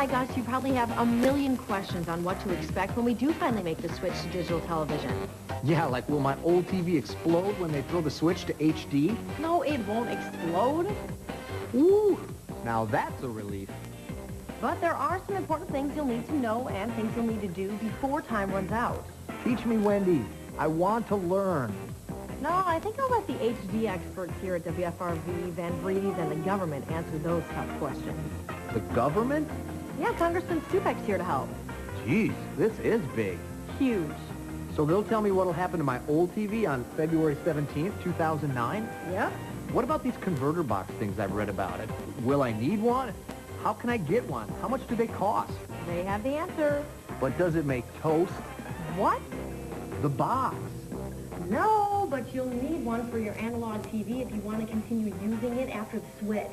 my gosh, you probably have a million questions on what to expect when we do finally make the switch to digital television. Yeah, like will my old TV explode when they throw the switch to HD? No, it won't explode. Ooh, now that's a relief. But there are some important things you'll need to know and things you'll need to do before time runs out. Teach me, Wendy. I want to learn. No, I think I'll let the HD experts here at WFRV, Van Vrees, and the government answer those tough questions. The government? Yeah, Congressman Stupek's here to help. Jeez, this is big. Huge. So they'll tell me what'll happen to my old TV on February 17th, 2009? Yeah? What about these converter box things I've read about it? Will I need one? How can I get one? How much do they cost? They have the answer. But does it make toast? What? The box. No, but you'll need one for your analog TV if you want to continue using it after the switch.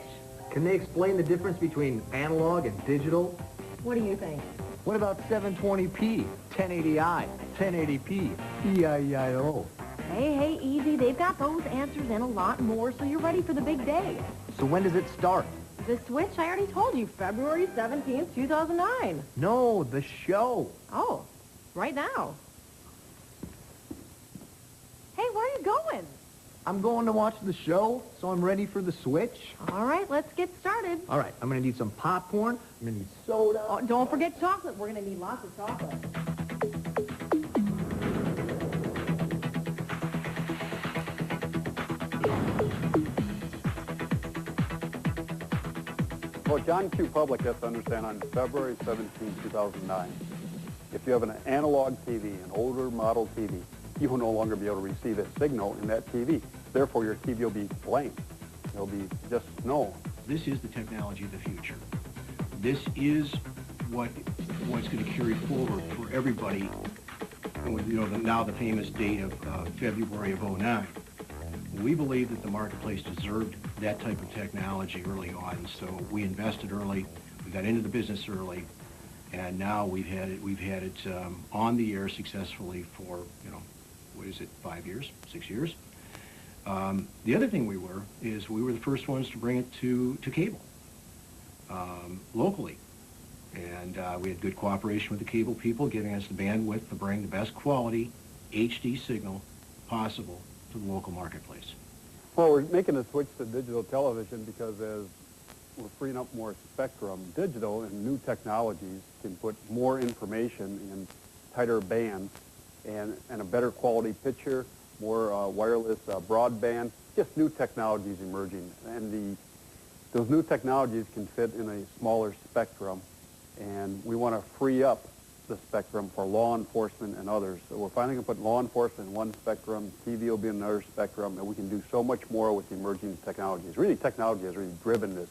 Can they explain the difference between analog and digital? What do you think? What about 720p, 1080i, 1080p, E-I-E-I-O? Hey, easy. They've got those answers and a lot more, so you're ready for the big day. So when does it start? The switch, I already told you, February 17th, 2009. No, the show. Oh, right now. Hey, where are you going? I'm going to watch the show, so I'm ready for the switch. All right, let's get started. All right, I'm going to need some popcorn. I'm going to need soda. Oh, don't forget chocolate. We're going to need lots of chocolate. Well, John Q. Public has to understand on February 17, 2009, if you have an analog TV, an older model TV, you will no longer be able to receive a signal in that TV. Therefore, your TV will be blank. It'll be just snow. This is the technology of the future. This is what's going to carry forward for everybody. And with, now the famous date of February of '09. We believe that the marketplace deserved that type of technology early on, so we invested early. We got into the business early, and now we've had it on the air successfully for 5 years, 6 years. The other thing we were the first ones to bring it to cable locally, and we had good cooperation with the cable people, giving us the bandwidth to bring the best quality HD signal possible to the local marketplace. Well, we're making a switch to digital television because as we're freeing up more spectrum, digital and new technologies can put more information in tighter bands and a better quality picture, more wireless broadband, just new technologies emerging. And those new technologies can fit in a smaller spectrum, and we want to free up the spectrum for law enforcement and others. So we're finally going to put law enforcement in one spectrum, TV will be in another spectrum, and we can do so much more with the emerging technologies. Really, technology has really driven this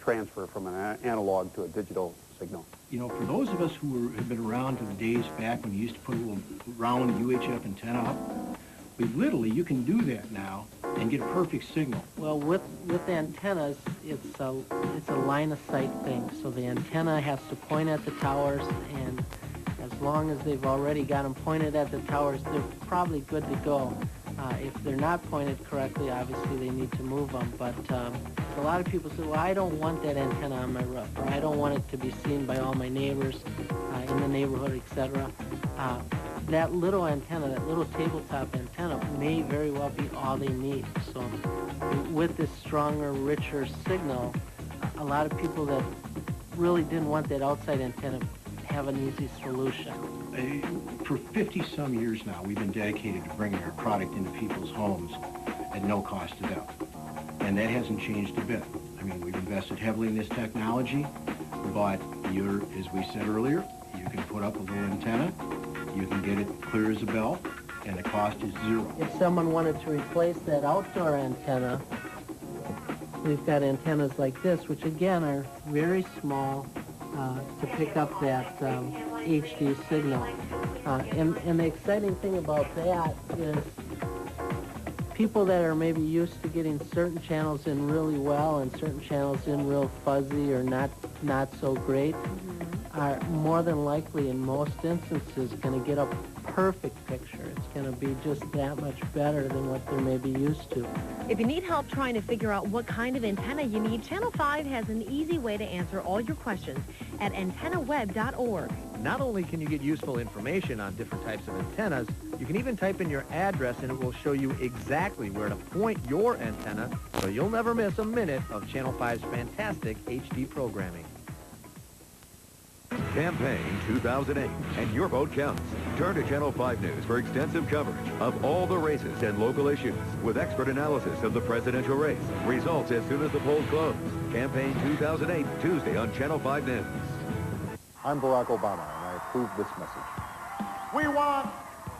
transfer from an analog to a digital signal. For those of us who have been around to the days back when you used to put a little round UHF antenna up, you can do that now and get a perfect signal. Well, with antennas, it's a line of sight thing. So the antenna has to point at the towers, and as long as they've already got them pointed at the towers, they're probably good to go. If they're not pointed correctly, obviously they need to move them. But a lot of people say, well, I don't want that antenna on my roof, or I don't want it to be seen by all my neighbors in the neighborhood, etc. That little antenna, that little tabletop antenna, may very well be all they need. So with this stronger, richer signal, a lot of people that really didn't want that outside antenna have an easy solution. For 50-some years now, we've been dedicated to bringing our product into people's homes at no cost to them. And that hasn't changed a bit. I mean, we've invested heavily in this technology, but as we said earlier, you can put up a little antenna, you can get it clear as a bell, and the cost is zero. If someone wanted to replace that outdoor antenna, we've got antennas like this, which again are very small to pick up that HD signal. And the exciting thing about that is people that are maybe used to getting certain channels in really well and certain channels in real fuzzy or not so great, are more than likely, in most instances, going to get a perfect picture. It's going to be just that much better than what they're maybe used to. If you need help trying to figure out what kind of antenna you need, Channel 5 has an easy way to answer all your questions at antennaweb.org. Not only can you get useful information on different types of antennas, you can even type in your address and it will show you exactly where to point your antenna, so you'll never miss a minute of Channel 5's fantastic HD programming. Campaign 2008, and your vote counts. Turn to Channel 5 News for extensive coverage of all the races and local issues, with expert analysis of the presidential race. Results as soon as the polls close. Campaign 2008, Tuesday on Channel 5 News. I'm Barack Obama, and I approve this message. We want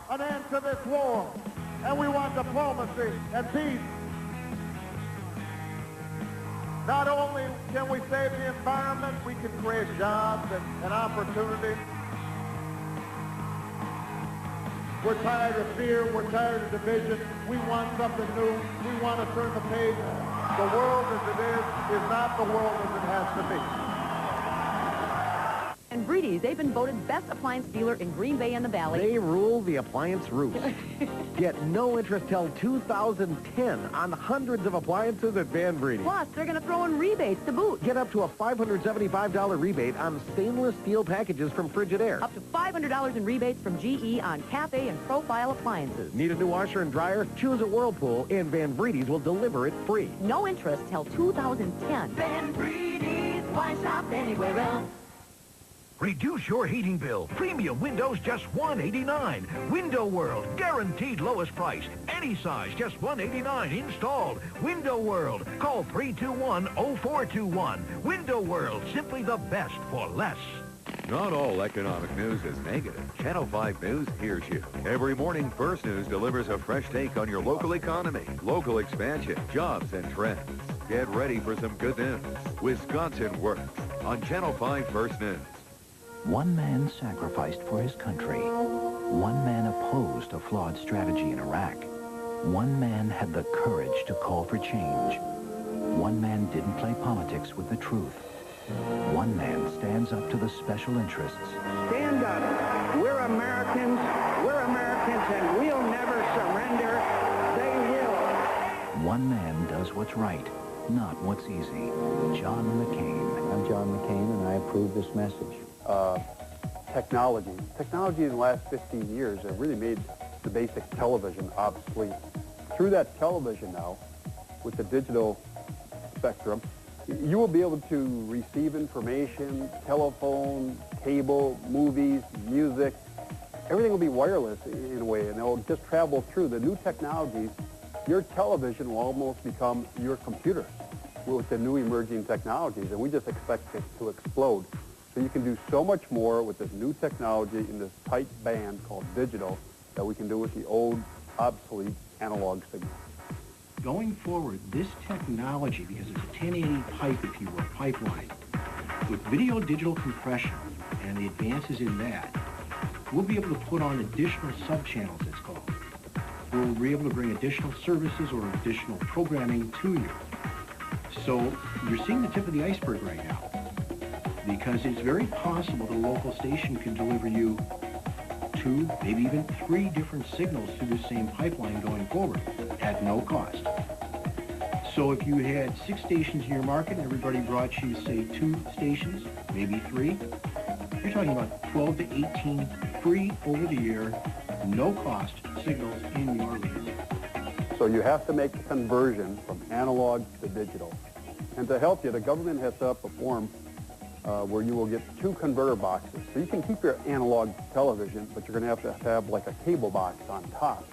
an end to this war, and we want diplomacy and peace. Not only can we save the environment, we can create jobs and opportunity. We're tired of fear. We're tired of division. We want something new. We want to turn the page. The world as it is not the world as it has to be. And Breedy's, they've been voted best appliance dealer in Green Bay and the Valley. They rule the appliance roost. Get no interest till 2010 on hundreds of appliances at Van Breedy. Plus, they're going to throw in rebates to boot. Get up to a $575 rebate on stainless steel packages from Frigidaire. Up to $500 in rebates from GE on cafe and profile appliances. Need a new washer and dryer? Choose a Whirlpool, and Van Breedy's will deliver it free. No interest till 2010. Van Breedy's, why shop anywhere else? Reduce your heating bill. Premium windows just $189. Window World, guaranteed lowest price. Any size, just $189 installed. Window World. Call 321-0421. Window World, simply the best for less. Not all economic news is negative. Channel 5 News hears you. Every morning, First News delivers a fresh take on your local economy, local expansion, jobs, and trends. Get ready for some good news. Wisconsin Works on Channel 5 First News. One man sacrificed for his country. One man opposed a flawed strategy in Iraq. One man had the courage to call for change. One man didn't play politics with the truth. One man stands up to the special interests. Stand up. We're Americans. We're Americans, and we'll never surrender. They will. One man does what's right, not what's easy. John McCain. I'm John McCain, and I approve this message. Technology. Technology in the last 15 years have really made the basic television obsolete. Through that television now, with the digital spectrum, you will be able to receive information, telephone, cable, movies, music. Everything will be wireless in a way, and it'll just travel through. The new technologies, your television will almost become your computer with the new emerging technologies, and we just expect it to explode. So you can do so much more with this new technology in this tight band called digital that we can do with the old, obsolete analog signal. Going forward, this technology, because it's a 1080 pipe, if you will, pipeline, with video digital compression and the advances in that, we'll be able to put on additional sub-channels, it's called. We'll be able to bring additional services or additional programming to you. So you're seeing the tip of the iceberg right now, because it's very possible the local station can deliver you 2, maybe even 3 different signals through the same pipeline going forward at no cost. So if you had 6 stations in your market and everybody brought you, say, 2 stations, maybe 3, you're talking about 12 to 18 free over-the-air, no-cost signals in your region. So you have to make the conversion from analog to digital. And to help you, the government has set up a form where you will get 2 converter boxes. So you can keep your analog television, but you're going to have like a cable box on top.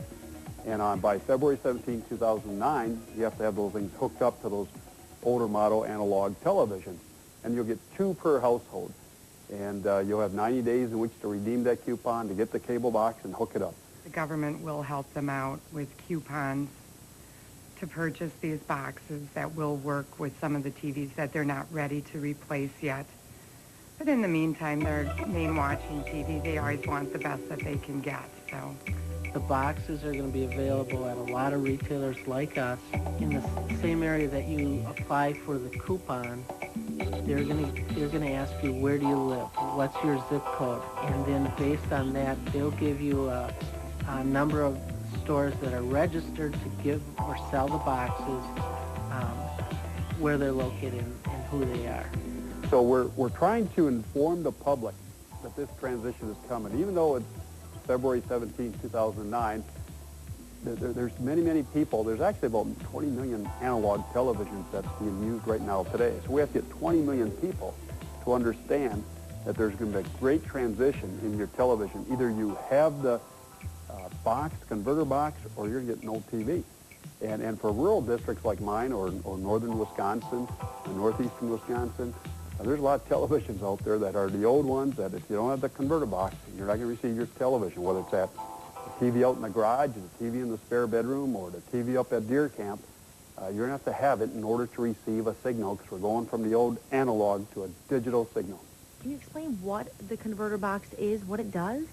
And by February 17, 2009, you have to have those things hooked up to those older model analog televisions. And you'll get 2 per household. And you'll have 90 days in which to redeem that coupon to get the cable box and hook it up. The government will help them out with coupons to purchase these boxes that will work with some of the TVs that they're not ready to replace yet. But in the meantime, they're main watching TV. They always want the best that they can get. So The boxes are going to be available at a lot of retailers like us. In the same area that you apply for the coupon, they're going to ask you, where do you live? What's your zip code? And then based on that, they'll give you a number of stores that are registered to give or sell the boxes, where they're located and who they are. So we're trying to inform the public that this transition is coming. Even though it's February 17, 2009, there's many people. There's actually about 20 million analog televisions that's being used right now today. So we have to get 20 million people to understand that there's going to be a great transition in your television. Either you have the box, converter box, or you're going to get an old TV. And for rural districts like mine or northern Wisconsin or northeastern Wisconsin, there's a lot of televisions out there that are the old ones that if you don't have the converter box, you're not going to receive your television, whether it's at the TV out in the garage, the TV in the spare bedroom, or the TV up at deer camp. You're going to have it in order to receive a signal, because we're going from the old analog to a digital signal. Can you explain what the converter box is, what it does?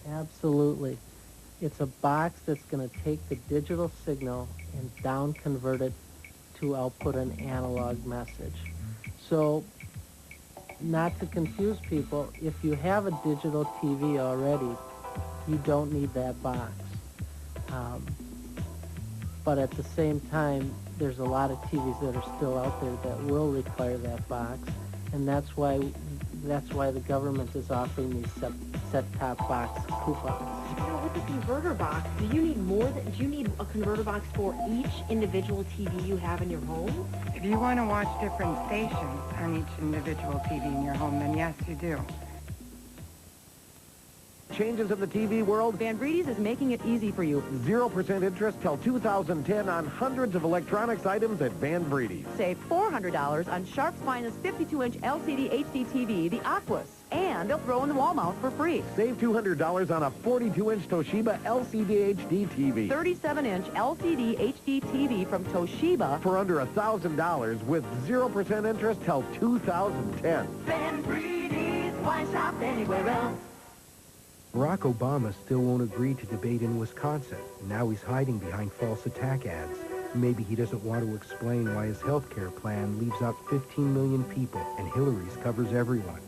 Absolutely. It's a box that's going to take the digital signal and down convert it to output an analog message. So, not to confuse people, if you have a digital TV already, you don't need that box. But at the same time, there's a lot of TVs that are still out there that will require that box, and that's why the government is offering these set-top box coupons. Now, with the converter box, do you need a converter box for each individual TV you have in your home? If you want to watch different stations on each individual TV in your home, then yes, you do. Changes in the TV world. Van Breedy's is making it easy for you. 0% interest till 2010 on hundreds of electronics items at Van Breedy's. Save $400 on Sharp's finest 52-inch LCD HD TV, the Aquas. And they'll throw in the wall mount for free. Save $200 on a 42-inch Toshiba LCD HD TV. 37-inch LCD HD TV from Toshiba. For under $1,000 with 0% interest till 2010. Van Breedy's, why shop anywhere else? Barack Obama still won't agree to debate in Wisconsin. Now he's hiding behind false attack ads. Maybe he doesn't want to explain why his health care plan leaves out 15 million people and Hillary's covers everyone.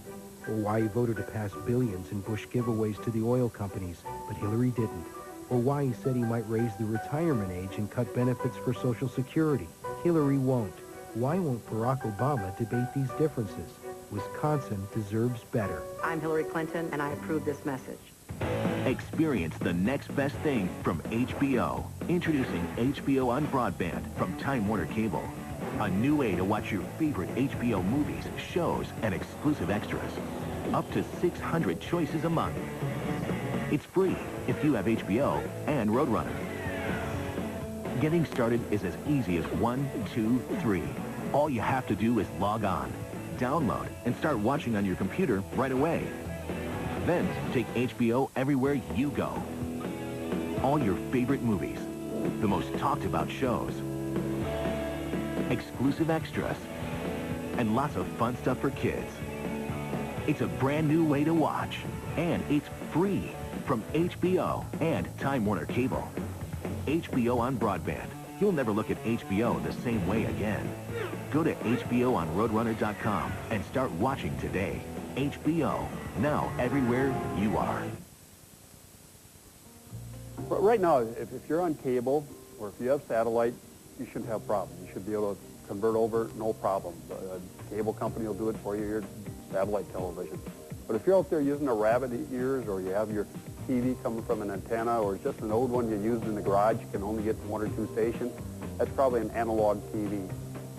Or why he voted to pass billions in Bush giveaways to the oil companies, but Hillary didn't. Or why he said he might raise the retirement age and cut benefits for Social Security. Hillary won't. Why won't Barack Obama debate these differences? Wisconsin deserves better. I'm Hillary Clinton, and I approve this message. Experience the next best thing from HBO. Introducing HBO on Broadband from Time Warner Cable. A new way to watch your favorite HBO movies, shows, and exclusive extras. Up to 600 choices a month. It's free if you have HBO and Roadrunner. Getting started is as easy as 1, 2, 3. All you have to do is log on, download, and start watching on your computer right away. Then take HBO everywhere you go. All your favorite movies, the most talked about shows, exclusive extras, and lots of fun stuff for kids. It's a brand new way to watch, and it's free from HBO and Time Warner Cable. HBO on Broadband. You'll never look at HBO the same way again. Go to HBOonRoadrunner.com and start watching today. HBO, now everywhere you are. Right now, if you're on cable or if you have satellite, you shouldn't have problems. You should be able to convert over, no problem. A cable company will do it for you, your satellite television. But if you're out there using a rabbit ears, or you have your TV coming from an antenna, or just an old one you used in the garage, you can only get 1 or 2 stations, that's probably an analog TV.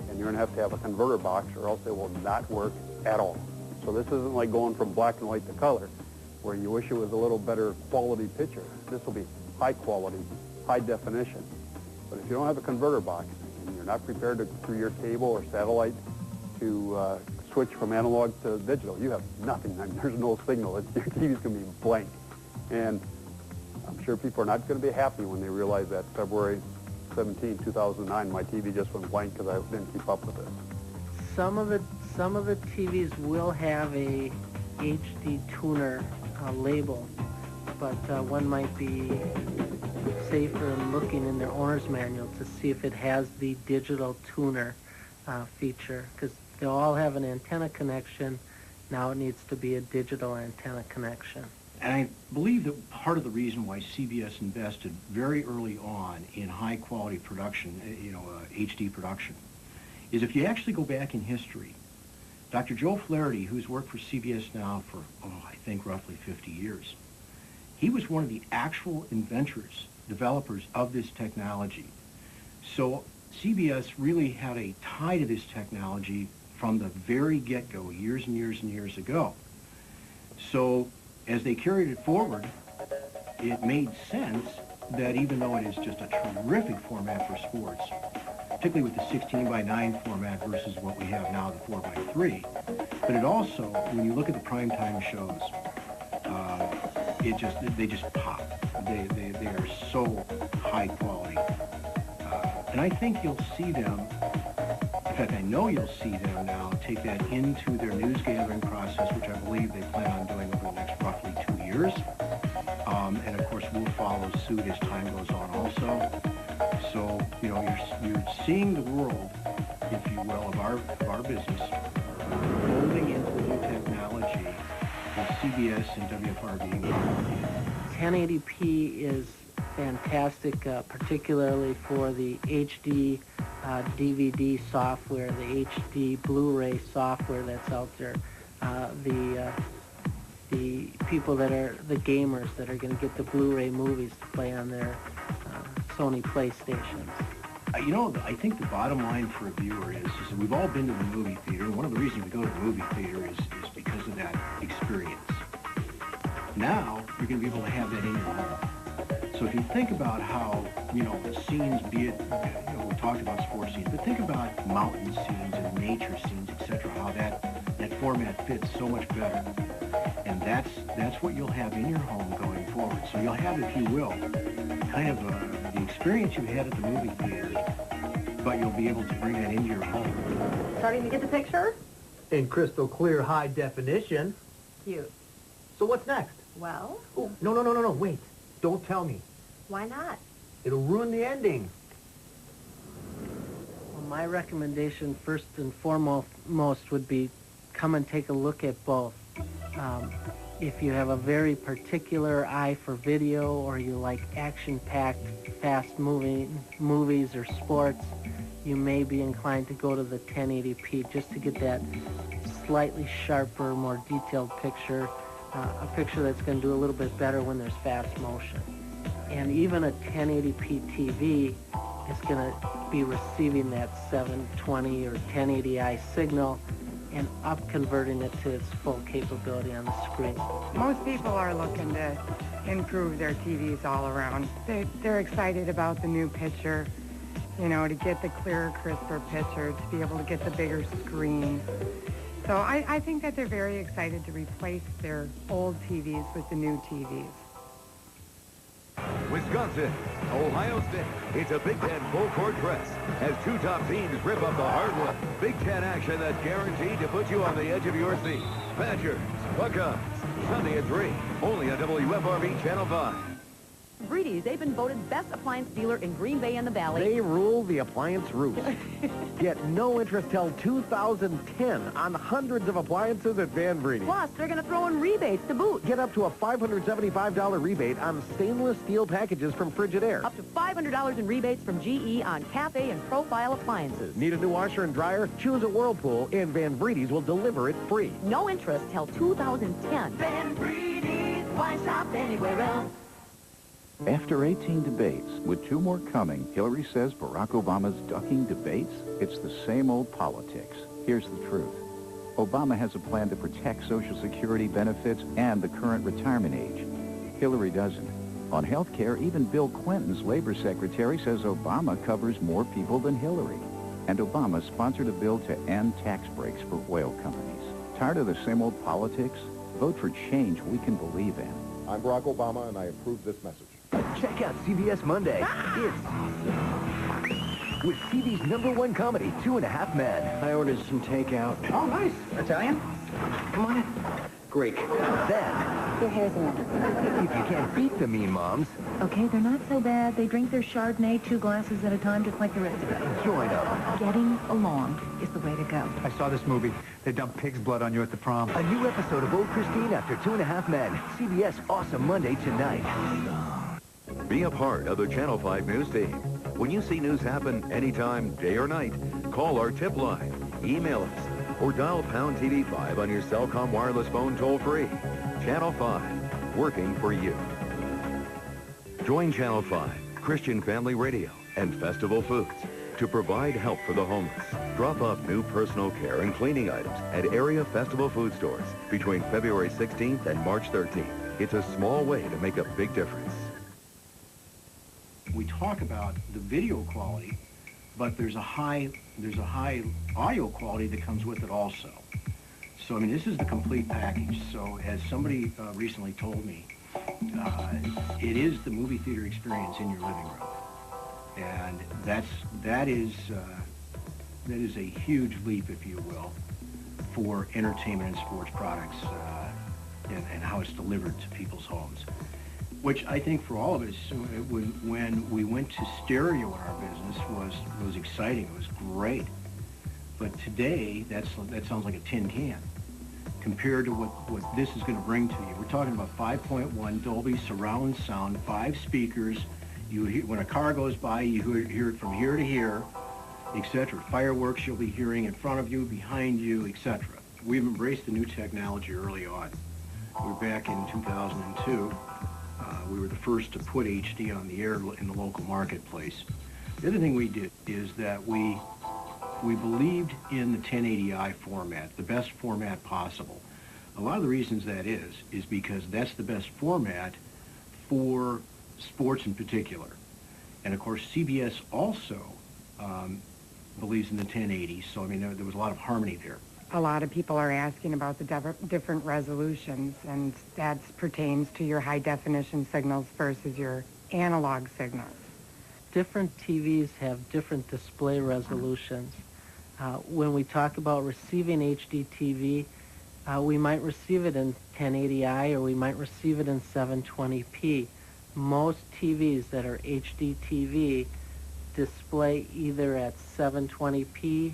And you're going to have a converter box, or else it will not work at all. So this isn't like going from black and white to color, where you wish it was a little better quality picture. This will be high quality, high definition. But if you don't have a converter box, and you're not prepared to, through your cable or satellite, to switch from analog to digital, you have nothing. I mean, there's no signal. Your TV's going to be blank. And I'm sure people are not going to be happy when they realize that February 17, 2009, my TV just went blank because I didn't keep up with it. Some of the TVs will have a HD tuner label, but one might be safer in looking in their owner's manual to see if it has the digital tuner feature, because they'll all have an antenna connection. Now it needs to be a digital antenna connection. And I believe that part of the reason why CBS invested very early on in high-quality production, HD production, is if you actually go back in history, Dr. Joe Flaherty, who's worked for CBS now for, I think, roughly 50 years, he was one of the actual inventors, developers of this technology. So CBS really had a tie to this technology from the very get-go, years and years and years ago. So as they carried it forward, it made sense that even though it is just a terrific format for sports, particularly with the 16:9 format versus what we have now, the 4:3, but it also, when you look at the primetime shows, they just pop. They are so high quality. And I think you'll see them, in fact, I know you'll see them now take that into their news gathering process, which I believe they plan on doing over the next roughly 2 years. And of course, we'll follow suit as time goes on also. So, you're seeing the world, if you will, of our business folding into the new technology with CBS and WFRV. 1080p is fantastic, particularly for the HD DVD software, the HD Blu-ray software that's out there. The people that are the gamers that are going to get the Blu-ray movies to play on their Sony PlayStations. I think the bottom line for a viewer is that we've all been to the movie theater, and one of the reasons we go to the movie theater is because of that experience. Now, you're going to be able to have that in your home. So if you think about how, scenes, be it, we talked about sports scenes, but think about mountain scenes and nature scenes, etc., how that format fits so much better. And that's what you'll have in your home going forward. So you'll have, if you will, kind of the experience you had at the movie theater, but you'll be able to bring that into your home. Starting to get the picture? In crystal clear high definition. Cute. So what's next? Well? Oh, no, wait. Don't tell me. Why not? It'll ruin the ending. Well, my recommendation, first and foremost, would be come and take a look at both. If you have a very particular eye for video, or you like action-packed, fast-moving movies or sports, you may be inclined to go to the 1080p just to get that slightly sharper, more detailed picture, a picture that's going to do a little bit better when there's fast motion. And even a 1080p TV is going to be receiving that 720 or 1080i signal and up-converting it to its full capability on the screen. Most people are looking to improve their TVs all around. They're excited about the new picture, to get the clearer, crisper picture, to be able to get the bigger screen. So I think that they're very excited to replace their old TVs with the new TVs. Wisconsin, Ohio State. It's a Big Ten full-court press as two top teams rip up the hardwood. Big Ten action that's guaranteed to put you on the edge of your seat. Badgers, Buckeyes, Sunday at 3, only on WFRV Channel 5. Breedy's, they've been voted best appliance dealer in Green Bay and the Valley. They rule the appliance roost. Get no interest till 2010 on hundreds of appliances at Van Breedy's. Plus, they're going to throw in rebates to boot. Get up to a $575 rebate on stainless steel packages from Frigidaire. Up to $500 in rebates from GE on cafe and profile appliances. Need a new washer and dryer? Choose a Whirlpool, and Van Breedy's will deliver it free. No interest till 2010. Van Breedy's, why shop anywhere else? After 18 debates, with 2 more coming, Hillary says Barack Obama's ducking debates? It's the same old politics. Here's the truth. Obama has a plan to protect Social Security benefits and the current retirement age. Hillary doesn't. On health care, even Bill Clinton's labor secretary says Obama covers more people than Hillary. And Obama sponsored a bill to end tax breaks for oil companies. Tired of the same old politics? Vote for change we can believe in. I'm Barack Obama, and I approve this message. Check out CBS Monday. It's awesome. with TV's #1 comedy, 2.5 Men. I ordered some takeout. Oh, nice. Italian? Come on in. Greek. Then, Your hair's a mess. if you can't beat the Mean Moms, Okay, they're not so bad. They drink their Chardonnay 2 glasses at a time, just like the rest of us. join them. Getting along is the way to go. I saw this movie. They dumped pig's blood on you at the prom. A new episode of Old Christine after 2.5 Men. CBS Awesome Monday tonight. Be a part of the Channel 5 News team. When you see news happen anytime, day or night, call our tip line, email us, or dial pound TV5 on your Cellcom wireless phone toll-free. Channel 5, working for you. Join Channel 5, Christian Family Radio, and Festival Foods to provide help for the homeless. Drop off new personal care and cleaning items at area Festival food stores between February 16th and March 13th. It's a small way to make a big difference. We talk about the video quality, but there's a high audio quality that comes with it also. So, I mean, this is the complete package. So, as somebody recently told me, it is the movie theater experience in your living room, and that is a huge leap, if you will, for entertainment and sports products and how it's delivered to people's homes. Which I think for all of us, when we went to stereo in our business, was exciting. It was great. But today, that sounds like a tin can compared to what this is going to bring to you. We're talking about 5.1 Dolby surround sound, 5 speakers. You hear, when a car goes by, you hear it from here to here, etc. Fireworks you'll be hearing in front of you, behind you, etc. We've embraced the new technology early on. We're back in 2002. We were the first to put HD on the air in the local marketplace. The other thing we did is that we believed in the 1080i format, the best format possible. A lot of the reasons that is because that's the best format for sports in particular. And of course, CBS also believes in the 1080, so I mean, there was a lot of harmony there. A lot of people are asking about the different resolutions, and that pertains to your high-definition signals versus your analog signals. Different TVs have different display resolutions. When we talk about receiving HD TV, we might receive it in 1080i or we might receive it in 720p. Most TVs that are HD TV display either at 720p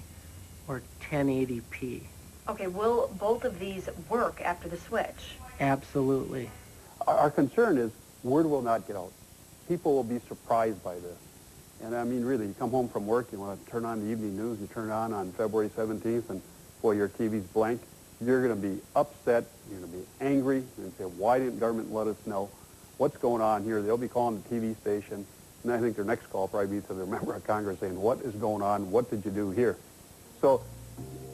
or 1080p. Okay, will both of these work after the switch? Absolutely. Our concern is word will not get out. People will be surprised by this. And I mean, really, you come home from work, you want to turn on the evening news, you turn it on February 17th, and boy, your TV's blank. You're going to be upset, you're going to be angry, you're going to say, why didn't government let us know what's going on here? They'll be calling the TV station, and I think their next call will probably be to their member of Congress saying, what is going on? What did you do here? So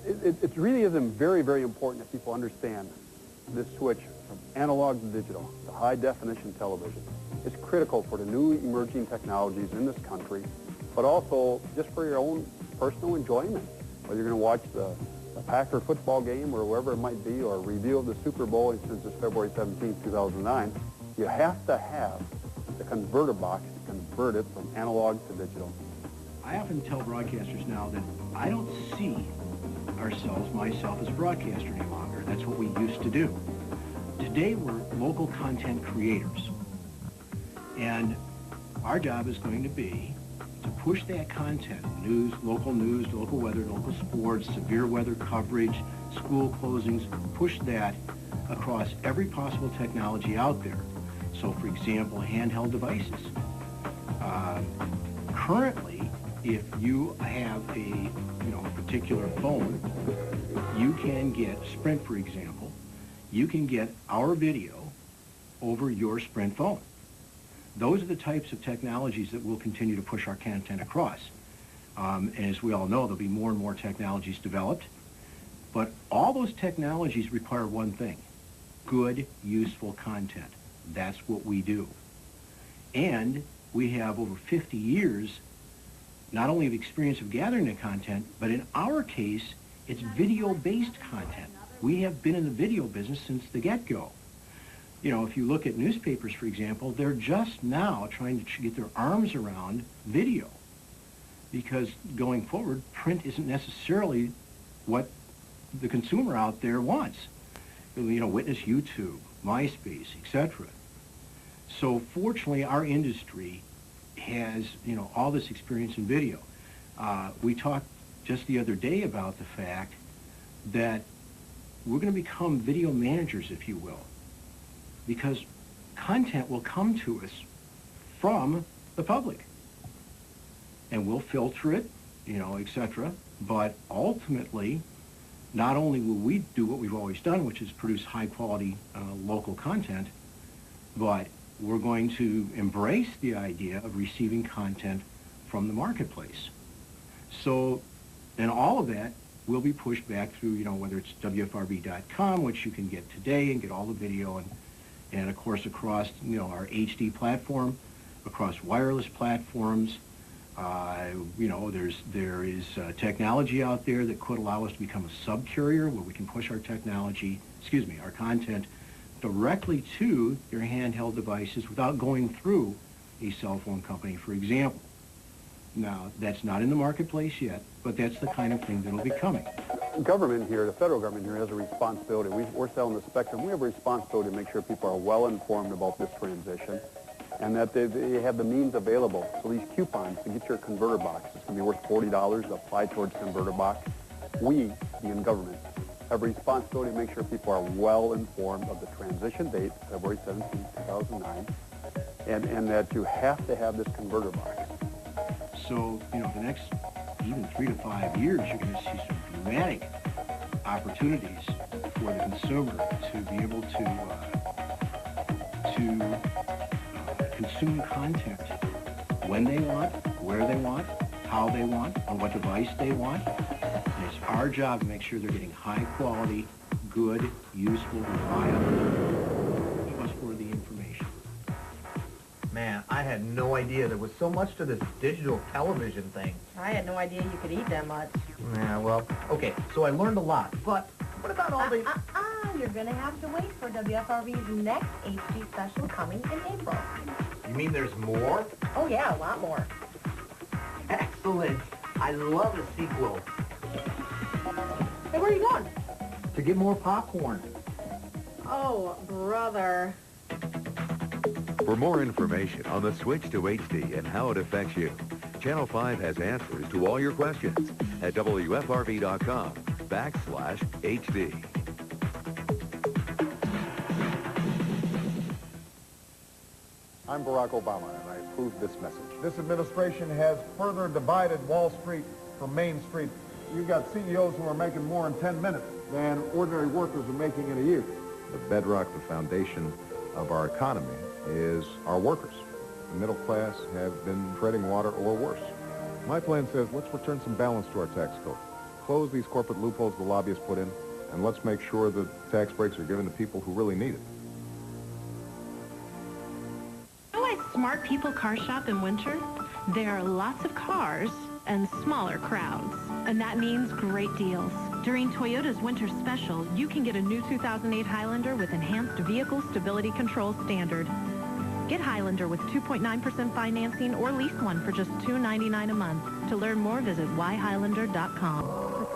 it really is very, very important that people understand this switch from analog to digital, to high-definition television. It's critical for the new emerging technologies in this country, but also just for your own personal enjoyment. Whether you're going to watch the Packer football game or wherever it might be, or a review of the Super Bowl since it's February 17, 2009, you have to have the converter box to convert it from analog to digital. I often tell broadcasters now that I don't see myself as a broadcaster any longer. That's what we used to do. Today we're local content creators. And our job is going to be to push that content, news, local weather, local sports, severe weather coverage, school closings, push that across every possible technology out there. So, for example, handheld devices. Currently, if you have a particular phone, you can get Sprint, for example. You can get our video over your Sprint phone. Those are the types of technologies that will continue to push our content across. And as we all know, there'll be more and more technologies developed. But all those technologies require one thing: good, useful content. That's what we do. And we have over 50 years, not only of experience of gathering the content, but in our case, it's video-based content. We have been in the video business since the get-go. If you look at newspapers, for example, they're just now trying to get their arms around video. because going forward, print isn't necessarily what the consumer out there wants. Witness YouTube, MySpace, etc. So fortunately, our industry has, all this experience in video. We talked just the other day about the fact that we're going to become video managers, if you will, because content will come to us from the public, and we'll filter it, etc. But ultimately, not only will we do what we've always done, which is produce high-quality local content, but we're going to embrace the idea of receiving content from the marketplace. So, and all of that will be pushed back through, whether it's WFRV.com, which you can get today and get all the video, and of course across, our HD platform, across wireless platforms. There is technology out there that could allow us to become a sub-carrier where we can push our our content directly to your handheld devices without going through a cell phone company, for example. Now, that's not in the marketplace yet, but that's the kind of thing that'll be coming. Government here, the federal government here, has a responsibility. We're selling the spectrum. We have a responsibility to make sure people are well informed about this transition, and that they have the means available. So these coupons to get your converter box, it's going to be worth $40 to apply towards converter box. We, being government, have a responsibility to make sure people are well informed of the transition date, February 17, 2009, and that you have to have this converter box. So, the next even 3 to 5 years, you're going to see some dramatic opportunities for the consumer to be able to consume content when they want, where they want, how they want, on what device they want. And it's our job to make sure they're getting high quality, good, useful, reliable, trustworthy information. Man, I had no idea there was so much to this digital television thing. I had no idea you could eat that much. Yeah, well, okay, so I learned a lot, but what about all the... You're going to have to wait for WFRV's next HD special coming in April. You mean there's more? Oh, yeah, a lot more. Excellent. I love a sequel. Hey, where are you going? To get more popcorn. Oh, brother. For more information on the switch to HD and how it affects you, Channel 5 has answers to all your questions at WFRV.com/HD. I'm Barack Obama, and I approve this message. This administration has further divided Wall Street from Main Street. You've got CEOs who are making more in 10 minutes than ordinary workers are making in a year. The bedrock, the foundation of our economy is our workers. The middle class have been treading water or worse. My plan says let's return some balance to our tax code. Close these corporate loopholes the lobbyists put in, and let's make sure that tax breaks are given to people who really need it. You know why smart people car shop in winter? There are lots of cars and smaller crowds, and that means great deals. During Toyota's winter special, you can get a new 2008 Highlander with enhanced vehicle stability control standard. Get Highlander with 2.9% financing or lease one for just $299 a month. To learn more, visit yhighlander.com.